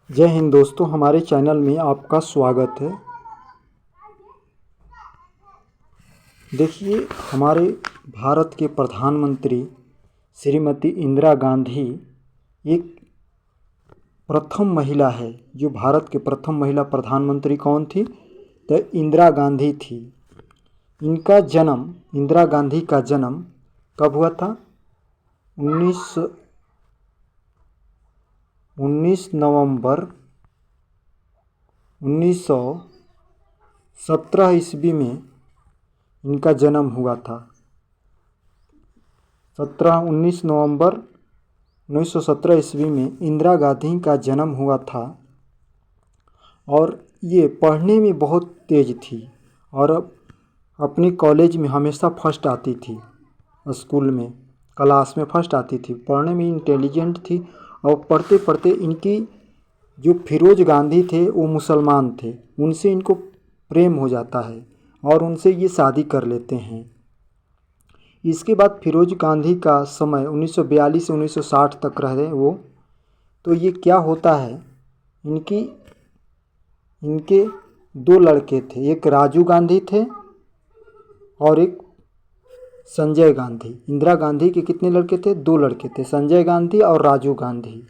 जय हिंद दोस्तों, हमारे चैनल में आपका स्वागत है। देखिए, हमारे भारत के प्रधानमंत्री श्रीमती इंदिरा गांधी एक प्रथम महिला है। जो भारत के प्रथम महिला प्रधानमंत्री कौन थी? तो इंदिरा गांधी थी। इंदिरा गांधी का जन्म कब हुआ था? 19 नवंबर 1917 ईस्वी में इनका जन्म हुआ था। 19 नवंबर 1917 ईस्वी में इंदिरा गांधी का जन्म हुआ था। और ये पढ़ने में बहुत तेज थी और अपनी कॉलेज में हमेशा फर्स्ट आती थी। स्कूल में क्लास में फर्स्ट आती थी। पढ़ने में इंटेलिजेंट थी और पढ़ते पढ़ते इनकी जो फिरोज गांधी थे वो मुसलमान थे। उनसे इनको प्रेम हो जाता है और उनसे ये शादी कर लेते हैं। इसके बाद फिरोज गांधी का समय 1942 से 1960 तक रहे वो। तो ये क्या होता है, इनके दो लड़के थे। एक राजीव गांधी थे और एक संजय गांधी। इंदिरा गांधी के कितने लड़के थे? दो लड़के थे, संजय गांधी और राजीव गांधी।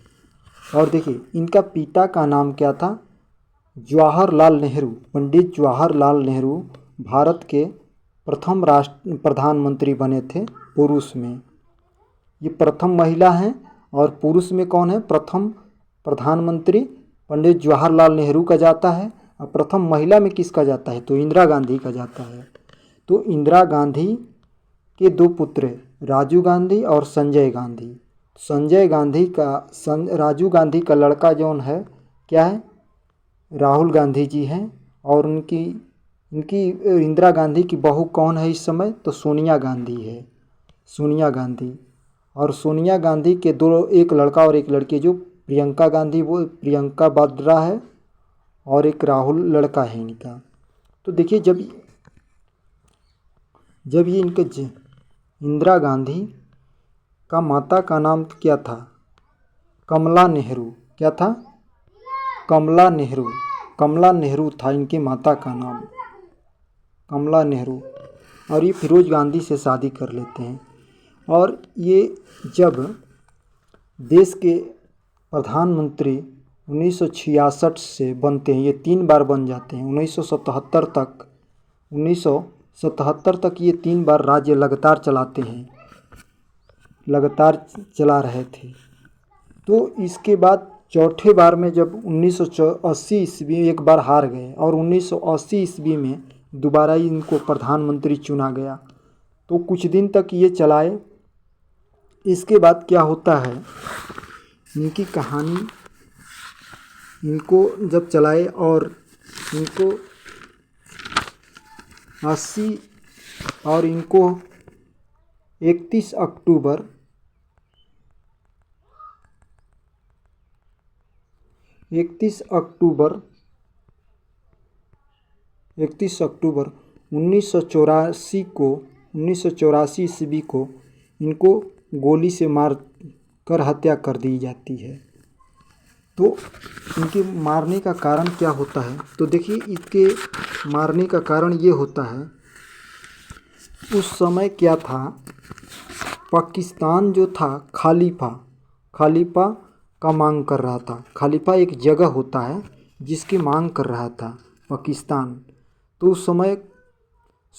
और देखिए, इनका पिता का नाम क्या था? जवाहरलाल नेहरू। पंडित जवाहरलाल नेहरू भारत के प्रथम प्रधानमंत्री बने थे पुरुष में। ये प्रथम महिला हैं। और पुरुष में कौन है? प्रथम प्रधानमंत्री पंडित जवाहरलाल नेहरू का जाता है। और प्रथम महिला में किसका जाता है? तो इंदिरा गांधी का जाता है। तो इंदिरा गांधी के दो पुत्र, राजीव गांधी और संजय गांधी। राजीव गांधी का लड़का जौन है क्या है? राहुल गांधी जी हैं। और इनकी इंदिरा गांधी की बहू कौन है इस समय? तो सोनिया गांधी है। सोनिया गांधी। और सोनिया गांधी के दो, एक लड़का और एक लड़की, जो प्रियंका गांधी, वो प्रियंका वाड्रा है और एक राहुल लड़का है इनका। तो देखिए, जब ये इंदिरा गांधी का माता का नाम क्या था? कमला नेहरू। क्या था? कमला नेहरू। कमला नेहरू था इनकी माता का नाम, कमला नेहरू। और ये फिरोज गांधी से शादी कर लेते हैं। और ये जब देश के प्रधानमंत्री 1966 से बनते हैं, ये 3 बार बन जाते हैं। 1977 तक ये 3 बार राज्य लगातार चलाते हैं, लगातार चला रहे थे। तो इसके बाद चौथे बार में जब 1980 ईस्वी में एक बार हार गए और 1980 ईस्वी में दोबारा इनको प्रधानमंत्री चुना गया। तो कुछ दिन तक ये चलाए। इसके बाद क्या होता है, इनकी कहानी, इनको जब चलाए और इनको 80 और इनको 31 अक्टूबर 1984 ईस्वी को इनको गोली से मार कर हत्या कर दी जाती है। तो इनके मारने का कारण क्या होता है? तो देखिए, इसके मारने का कारण ये होता है, उस समय क्या था, पाकिस्तान जो था खलीफा का मांग कर रहा था। खलीफा एक जगह होता है जिसकी मांग कर रहा था पाकिस्तान। तो उस समय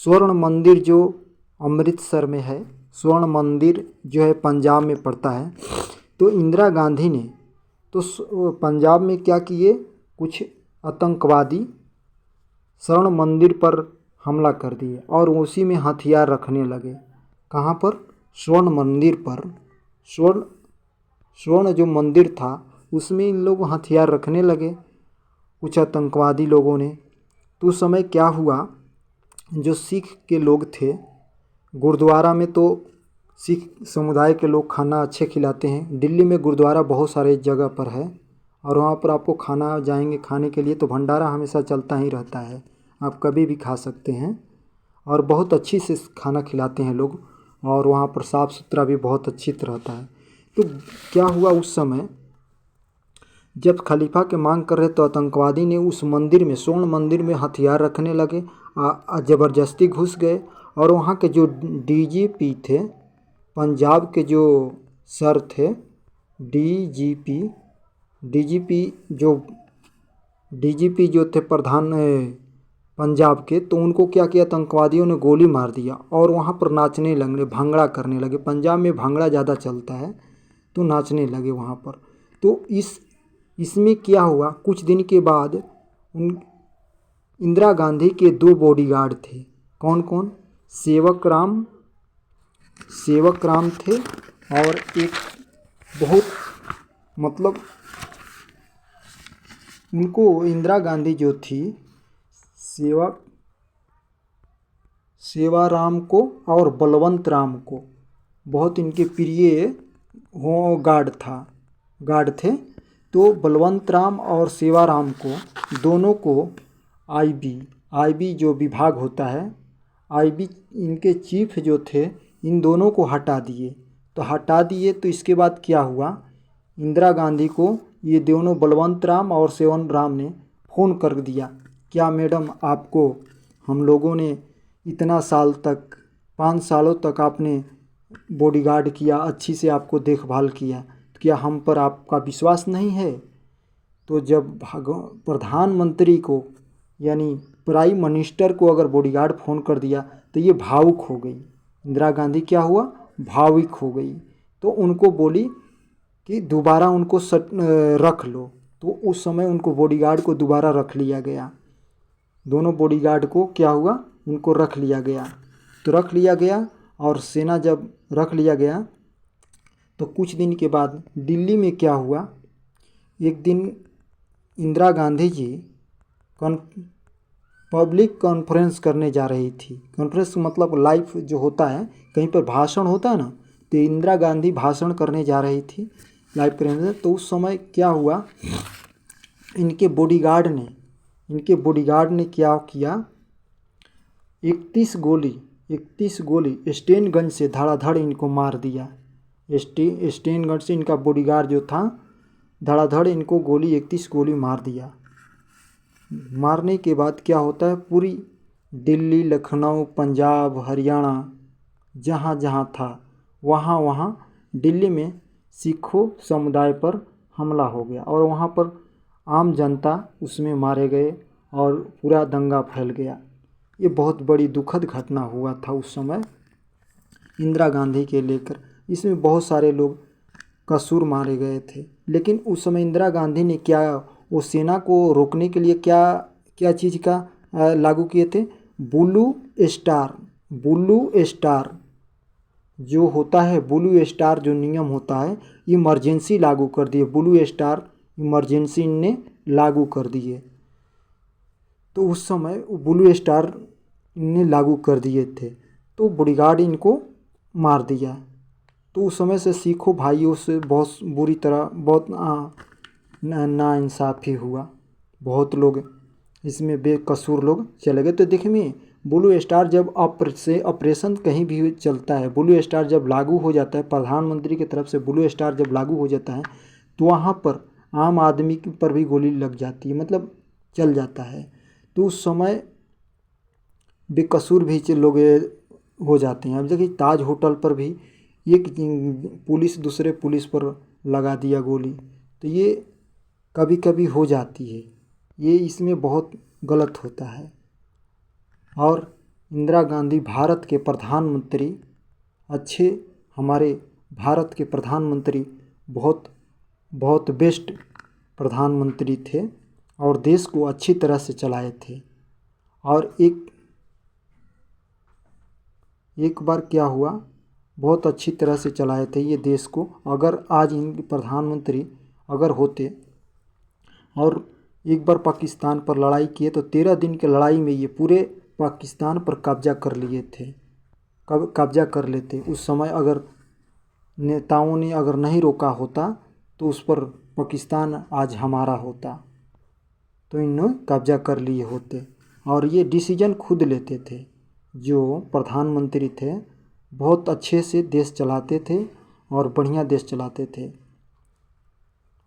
स्वर्ण मंदिर जो अमृतसर में है, स्वर्ण मंदिर जो है पंजाब में पड़ता है। तो इंदिरा गांधी ने तो पंजाब में क्या किए, कुछ आतंकवादी स्वर्ण मंदिर पर हमला कर दिए और उसी में हथियार रखने लगे। कहाँ पर? स्वर्ण मंदिर पर। स्वर्ण जो मंदिर था उसमें इन लोग हथियार रखने लगे, कुछ आतंकवादी लोगों ने। तो उस समय क्या हुआ, जो सिख के लोग थे गुरुद्वारा में, तो सिख समुदाय के लोग खाना अच्छे खिलाते हैं। दिल्ली में गुरुद्वारा बहुत सारे जगह पर है और वहाँ पर आपको खाना जाएंगे खाने के लिए तो भंडारा हमेशा चलता ही रहता है, आप कभी भी खा सकते हैं। और बहुत अच्छी से खाना खिलाते हैं लोग और वहाँ पर साफ़ सुथरा भी बहुत अच्छी तरह रहता है। तो क्या हुआ उस समय, जब खलीफा के मांग कर रहे तो आतंकवादी ने उस मंदिर में, स्वर्ण मंदिर में हथियार रखने लगे, ज़बरदस्ती घुस गए। और वहाँ के जो डीजीपी थे, पंजाब के जो सर थे, डीजीपी जो थे प्रधान पंजाब के, तो उनको क्या किया, आतंकवादियों ने गोली मार दिया और वहाँ पर नाचने लगे, भांगड़ा करने लगे। पंजाब में भांगड़ा ज़्यादा चलता है, तो नाचने लगे वहाँ पर। तो इसमें क्या हुआ, कुछ दिन के बाद उन इंदिरा गांधी के 2 बॉडीगार्ड थे। कौन कौन? सेवक राम थे, और एक बहुत, मतलब उनको इंदिरा गांधी जो थी, सेवाराम को और बलवंत राम को बहुत इनके प्रिय हो गार्ड थे। तो बलवंत राम और सेवाराम को, दोनों को आईबी जो विभाग होता है, आईबी इनके चीफ जो थे, इन दोनों को हटा दिए। तो इसके बाद क्या हुआ, इंदिरा गांधी को ये दोनों बलवंत राम और सेवन राम ने फ़ोन कर दिया, क्या मैडम, आपको हम लोगों ने इतना साल तक, 5 सालों तक आपने बॉडीगार्ड किया, अच्छी से आपको देखभाल किया, तो क्या हम पर आपका विश्वास नहीं है? तो जब प्रधानमंत्री को, यानी प्राइम मिनिस्टर को अगर बॉडीगार्ड फ़ोन कर दिया, तो ये भावुक हो गई। इंदिरा गांधी क्या हुआ, भावुक हो गई। तो उनको बोली कि दोबारा उनको रख लो। तो उस समय उनको बॉडीगार्ड को दोबारा रख लिया गया। दोनों बॉडीगार्ड को क्या हुआ, उनको रख लिया गया। तो रख लिया गया, और सेना जब रख लिया गया, तो कुछ दिन के बाद दिल्ली में क्या हुआ, एक दिन इंदिरा गांधी जी पब्लिक कॉन्फ्रेंस करने जा रही थी। कॉन्फ्रेंस मतलब लाइव जो होता है, कहीं पर भाषण होता है ना, तो इंदिरा गांधी भाषण करने जा रही थी लाइव करने। तो उस समय क्या हुआ, इनके बॉडीगार्ड ने क्या किया, 31 गोली स्टेनगंज से धड़ाधड़ इनको मार दिया। स्टेनगंज से इनका बॉडीगार्ड जो था, धड़ाधड़ इनको 31 गोली मार दिया। मारने के बाद क्या होता है, पूरी दिल्ली, लखनऊ, पंजाब, हरियाणा, जहाँ जहाँ था वहाँ दिल्ली में सिखों समुदाय पर हमला हो गया, और वहाँ पर आम जनता उसमें मारे गए और पूरा दंगा फैल गया। ये बहुत बड़ी दुखद घटना हुआ था उस समय इंदिरा गांधी के लेकर। इसमें बहुत सारे लोग कसूर मारे गए थे। लेकिन उस समय इंदिरा गांधी ने क्या, वो सेना को रोकने के लिए क्या चीज़ का लागू किए थे, ब्लू स्टार जो होता है, ब्लू स्टार जो नियम होता है, इमरजेंसी लागू कर दिए। ब्लू स्टार इमरजेंसी ने लागू कर दिए। तो उस समय ब्लू स्टार ने लागू कर दिए थे, तो बॉडीगार्ड इनको मार दिया। तो उस समय से सिखों भाइयों से बहुत बुरी तरह, बहुत नाइंसाफ़ी हुआ। बहुत लोग इसमें बेकसूर लोग चले गए। तो देखिए, ब्लू स्टार जब ऑपरेशन कहीं भी चलता है, ब्लू स्टार जब लागू हो जाता है, प्रधानमंत्री की तरफ से ब्लू स्टार जब लागू हो जाता है, तो वहाँ पर आम आदमी पर भी गोली लग जाती है, मतलब चल जाता है। तो उस समय बेकसूर भी लोग हो जाते हैं। अब देखिए, ताज होटल पर भी एक पुलिस दूसरे पुलिस पर लगा दिया गोली। तो ये कभी कभी हो जाती है, ये इसमें बहुत गलत होता है। और इंदिरा गांधी भारत के प्रधानमंत्री, हमारे भारत के प्रधानमंत्री बहुत बेस्ट प्रधानमंत्री थे, और देश को अच्छी तरह से चलाए थे। और एक बार क्या हुआ, बहुत अच्छी तरह से चलाए थे ये देश को। अगर आज इनके प्रधानमंत्री अगर होते और एक बार पाकिस्तान पर लड़ाई किए, तो 13 दिन की लड़ाई में ये पूरे पाकिस्तान पर कब्जा कर लेते। उस समय अगर नेताओं ने अगर नहीं रोका होता, तो उस पर पाकिस्तान आज हमारा होता, तो इन्होंने कब्जा कर लिए होते। और ये डिसीजन खुद लेते थे। जो प्रधानमंत्री थे, बहुत अच्छे से देश चलाते थे और बढ़िया देश चलाते थे।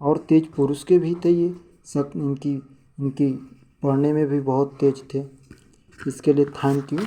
और तेज पुरुष के भी थे ये, सब इनकी इनकी पढ़ने में भी बहुत तेज थे। इसके लिए थैंक यू।